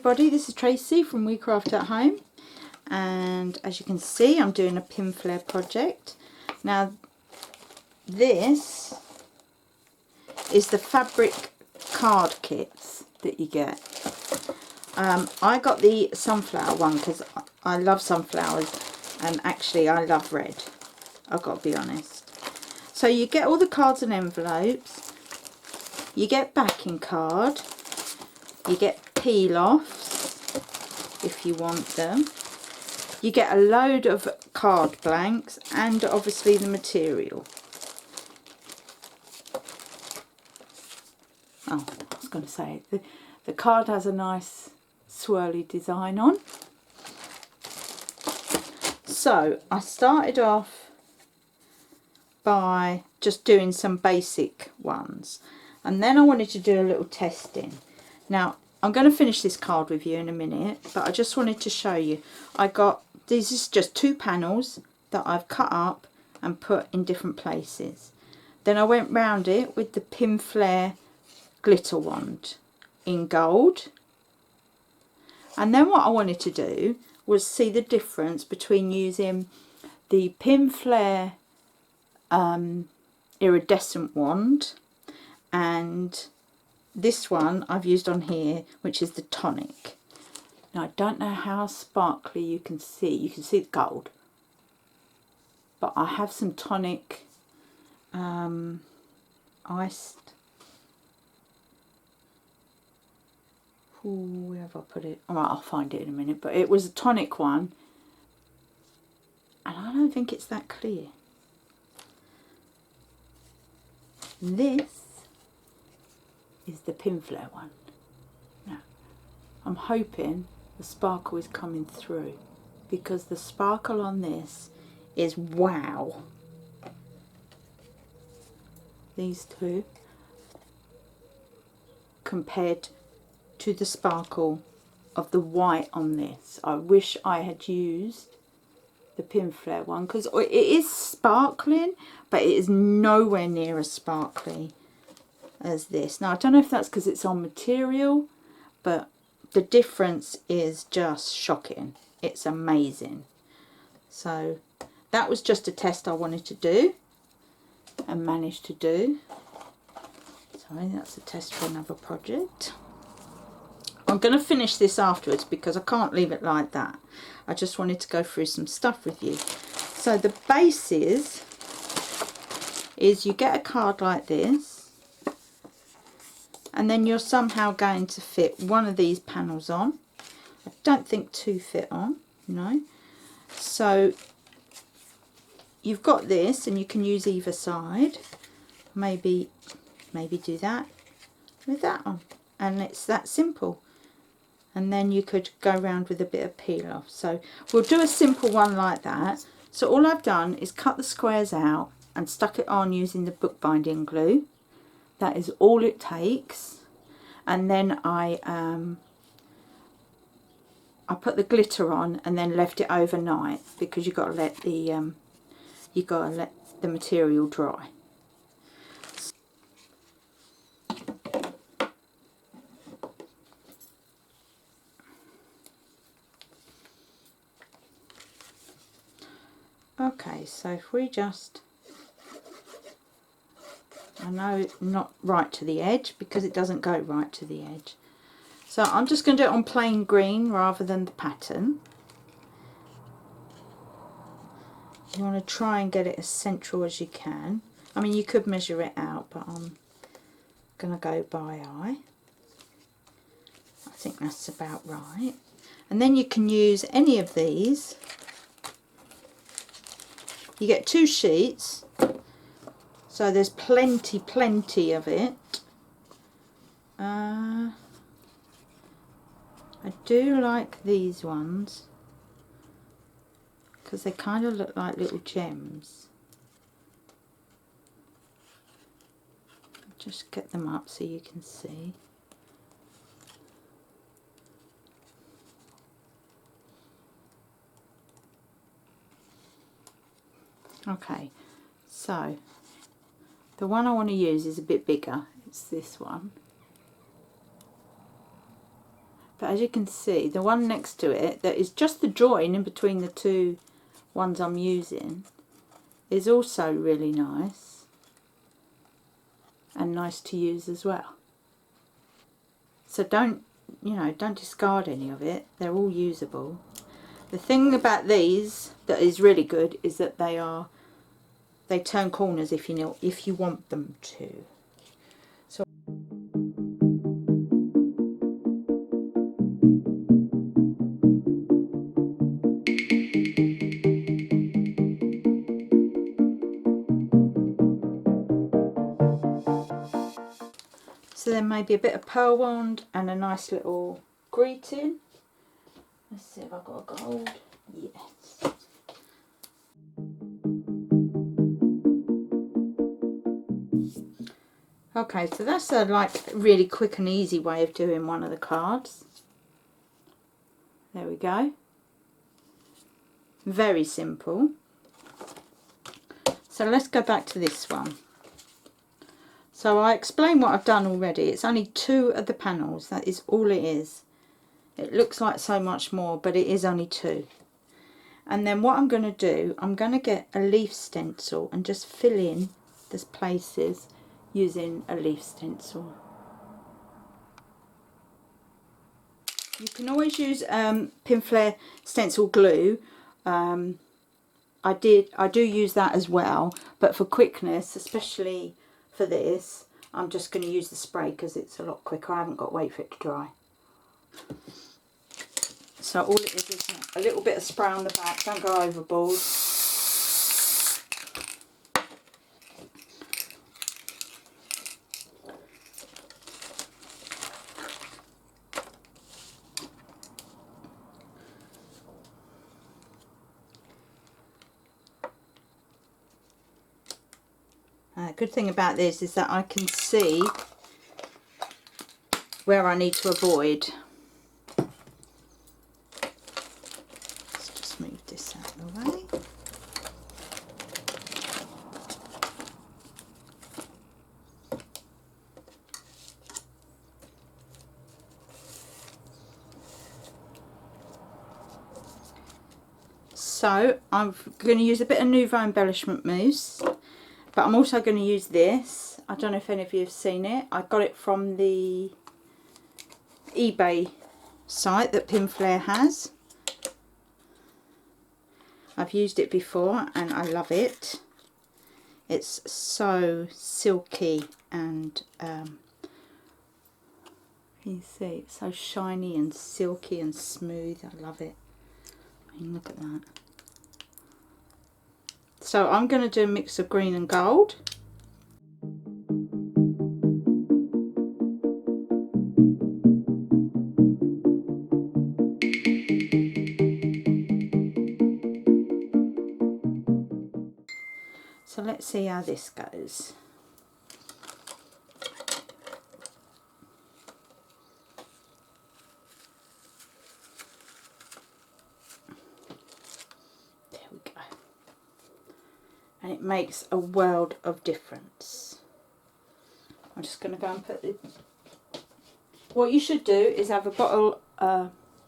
everybody, this is Tracy from We Craft at Home, and as you can see I'm doing a Pinflair project. Now this is the fabric card kits that you get. I got the sunflower one because I love sunflowers, and actually I love red, I've got to be honest. So you get all the cards and envelopes, you get backing card, you get peel-offs if you want them, you get a load of card blanks, and obviously the material. Oh, I was going to say, the card has a nice swirly design on. So I started off by just doing some basic ones, and then I wanted to do a little testing. Now I'm going to finish this card with you in a minute, but I just wanted to show you. I got, this is just 2 panels that I've cut up and put in different places. Then I went round it with the Pinflair glitter wand in gold. And then what I wanted to do was see the difference between using the Pinflair iridescent wand and this one I've used on here, which is the tonic. Now I don't know how sparkly you can see the gold, but I have some tonic iced, where have I put it? Alright, I'll find it in a minute, but it was a tonic one, and I don't think it's that clear. This is the Pinflair one. Now, I'm hoping the sparkle is coming through, because the sparkle on this is wow. These two compared to the sparkle of the white on this. I wish I had used the Pinflair one, because it is sparkling, but it is nowhere near as sparkly as this. Now I don't know if that's because it's on material, but the difference is just shocking. It's amazing. So that was just a test I wanted to do and managed to do. Sorry, that's a test for another project. I'm going to finish this afterwards because I can't leave it like that. I just wanted to go through some stuff with you. So the basis is you get a card like this, and then you're somehow going to fit one of these panels on. I don't think 2 fit on, no. So you've got this, and you can use either side. Maybe do that with that on, and it's that simple. And then you could go around with a bit of peel off. So we'll do a simple one like that. So all I've done is cut the squares out and stuck it on using the bookbinding glue. That is all it takes. And then I put the glitter on and then left it overnight, because you've got to let the material dry. Okay, so if we just, I know not right to the edge because it doesn't go right to the edge. So I'm just going to do it on plain green rather than the pattern. You want to try and get it as central as you can. I mean, you could measure it out, but I'm going to go by eye. I think that's about right. And then you can use any of these. You get 2 sheets, so there's plenty of it. I do like these ones because they kind of look like little gems. Just get them up so you can see. Okay, so the one I want to use is a bit bigger. It's this one. But as you can see, the one next to it, that is just the join in between the two ones I'm using, is also really nice. And nice to use as well. So don't, you know, don't discard any of it. They're all usable. The thing about these that is really good is that they turn corners if you want them to. So then maybe a bit of pearl wand and a nice little greeting. Let's see if I've got a gold. Yes. Okay, so that's a really quick and easy way of doing one of the cards. There we go. Very simple. So let's go back to this one. So I explained what I've done already. It's only 2 of the panels. That is all it is. It looks like so much more, but it is only 2. And then what I'm going to do, I'm going to get a leaf stencil and just fill in these places using a leaf stencil. You can always use Pinflair stencil glue. I do use that as well, but for quickness, especially for this, I'm just going to use the spray because it's a lot quicker. I haven't got to wait for it to dry. So all it is a little bit of spray on the back. Don't go overboard. Good thing about this is that I can see where I need to avoid. Let's just move this out of the way. So I'm going to use a bit of Nouveau Embellishment Mousse. But I'm also going to use this. I don't know if any of you have seen it. I got it from the eBay site that Pinflair has. I've used it before and I love it. It's so silky and you see it's so shiny and silky and smooth. I love it. I mean, look at that. So I'm going to do a mix of green and gold. So let's see how this goes. And it makes a world of difference. I'm just going to go and put it. What you should do is have a bottle,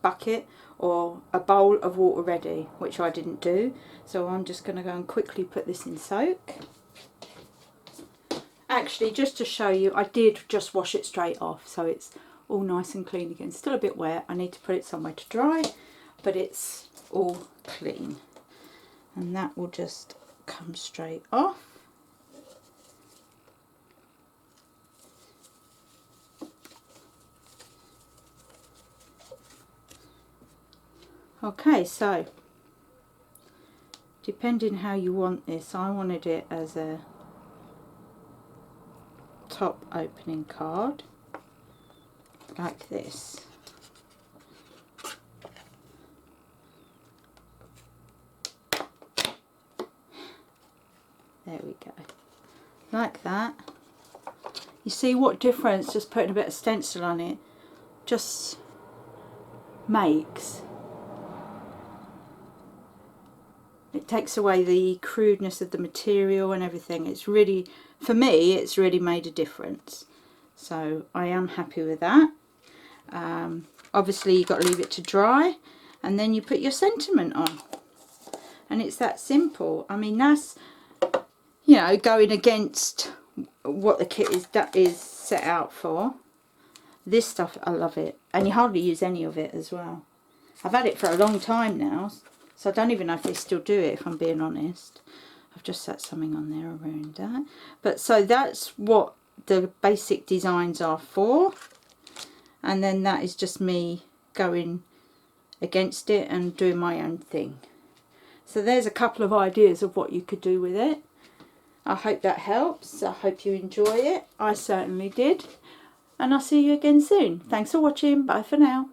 bucket or a bowl of water ready, which I didn't do. So I'm just going to go and quickly put this in soak. Actually, just to show you, I did just wash it straight off, so it's all nice and clean again. Still a bit wet. I need to put it somewhere to dry, but it's all clean. And that will just come straight off. Okay, so depending how you want this, I wanted it as a top opening card like this. There we go, like that. You see what difference just putting a bit of stencil on it just makes. It takes away the crudeness of the material and everything. It's really, for me, it's really made a difference. So I am happy with that. obviously you've got to leave it to dry, and then you put your sentiment on. And it's that simple. I mean, that's, you know, going against what the kit is set out for. This stuff, I love it. And you hardly use any of it as well. I've had it for a long time now, so I don't even know if they still do it, if I'm being honest. I've just set something on there around that. But so that's what the basic designs are for. And then that is just me going against it and doing my own thing. So there's a couple of ideas of what you could do with it. I hope that helps. I hope you enjoy it. I certainly did. And I'll see you again soon. Thanks for watching. Bye for now.